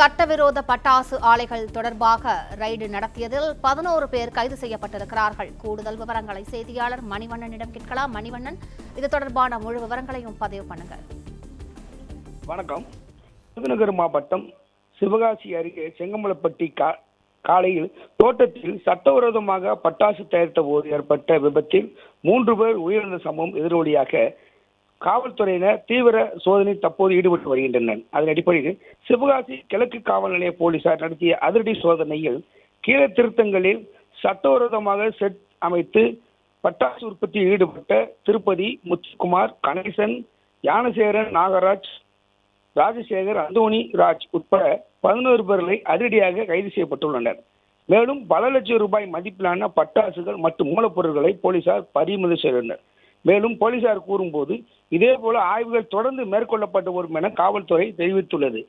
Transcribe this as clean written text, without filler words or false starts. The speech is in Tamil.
சட்டவிரோத பட்டாசு ஆலைகள் தொடர்பாக ரைடு நடத்தியதில் 11 பேர் கைது செய்யப்பட்டிருக்கிறார்கள். கூடுதல் விவரங்களை செய்தியாளர் மணிவண்ணனிடம் கேட்கலாம். மணிவண்ணன், இது தொடர்பான முழு விவரங்களையும் பதிவு பண்ணுங்க. வணக்கம். விருதுநகர் மாவட்டம் சிவகாசி அருகே செங்கமலப்பட்டி காலையில் தோட்டத்தில் சட்டவிரோதமாக பட்டாசு தயாரித்த போது ஏற்பட்ட விபத்தில் 3 பேர் உயிரிழந்த சம்பவம் எதிரொலியாக காவல்துறையினர் தீவிர சோதனை தற்போது ஈடுபட்டு வருகின்றனர். அதன் அடிப்படையில் சிவகாசி கிழக்கு காவல் நிலைய போலீசார் நடத்திய அதிரடி சோதனையில் கீழ திருத்தங்களில் சட்டவிரோதமாக செட் அமைத்து பட்டாசு உற்பத்தியில் ஈடுபட்ட திருப்பதி, முத்துக்குமார், கணேசன், ஞானசேகரன், நாகராஜ், ராஜசேகர், அந்தோணி ராஜ் உட்பட 11 பேர்களை அதிரடியாக கைது செய்யப்பட்டுள்ளனர். மேலும் பல லட்சம் ரூபாய் மதிப்பிலான பட்டாசுகள் மற்றும் மூலப்பொருட்களை போலீசார் பறிமுதல் செய்தனர். மேலும் போலீசார் கூறும்போது இதேபோல ஆய்வுகள் தொடர்ந்து மேற்கொள்ளப்பட்டு வரும் என காவல்துறை தெரிவித்துள்ளது.